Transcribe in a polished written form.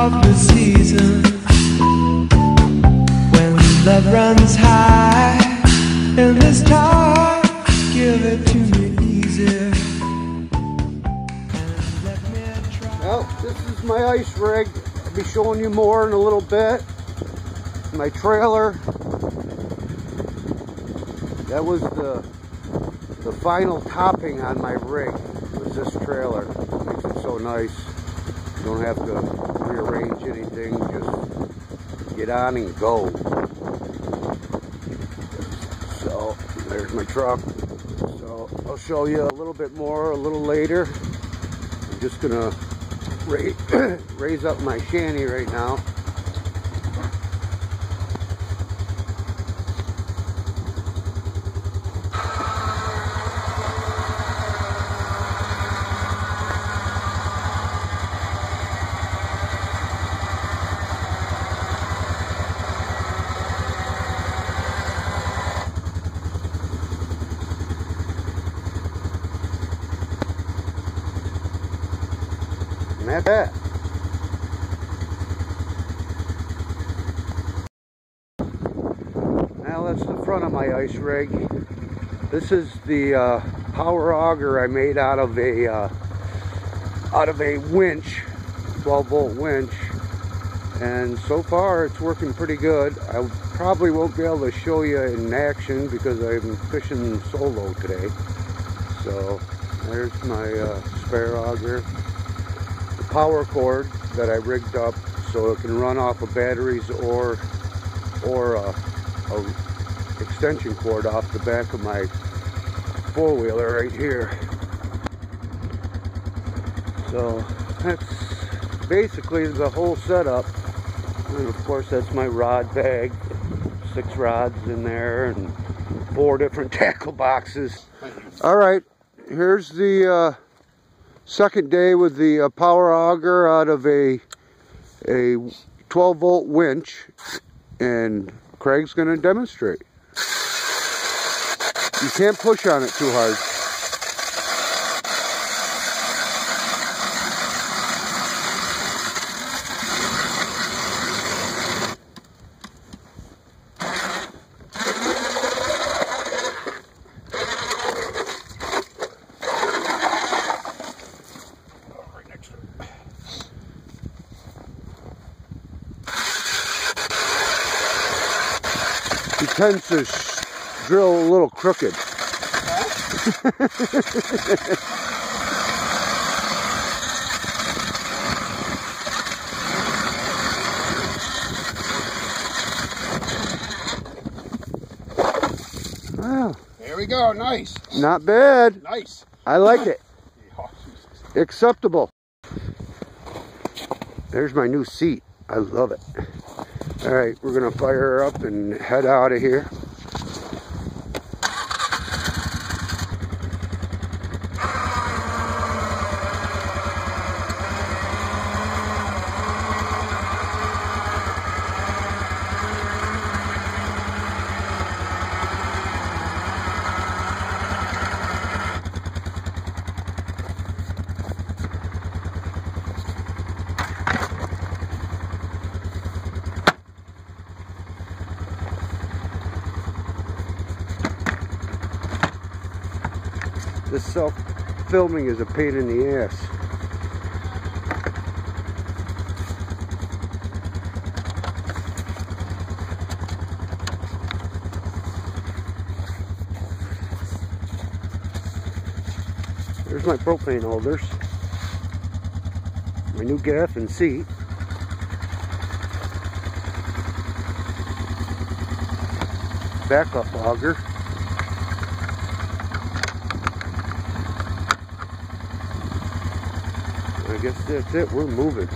of the season, when love runs high in this time, give it to me easy. Well, this is my ice rig. I'll be showing you more in a little bit. My trailer. That was the final topping on my rig, was this trailer. It makes it so nice. You don't have to rearrange anything, just get on and go. So, there's my truck. So, I'll show you a little bit more a little later. I'm just gonna raise up my shanty right now. And that's that. Now that's the front of my ice rig. This is the power auger I made out of a winch, 12-volt winch, and so far it's working pretty good. I probably won't be able to show you in action because I'm fishing solo today. So there's my spare auger. Power cord that I rigged up so it can run off of batteries or a extension cord off the back of my four-wheeler right here. So that's basically the whole setup. And of course that's my rod bag, 6 rods in there and 4 different tackle boxes. All right, here's the second day with the power auger out of a 12-volt winch, and Craig's going to demonstrate. You can't push on it too hard. He tends to drill a little crooked. Wow. There we go, nice. Not bad. Nice. I like it. Acceptable. There's my new seat. I love it. All right, we're gonna fire her up and head out of here. This self-filming is a pain in the ass. There's my propane holders, my new gaff and seat. Backup auger. I guess that's it. We're moving.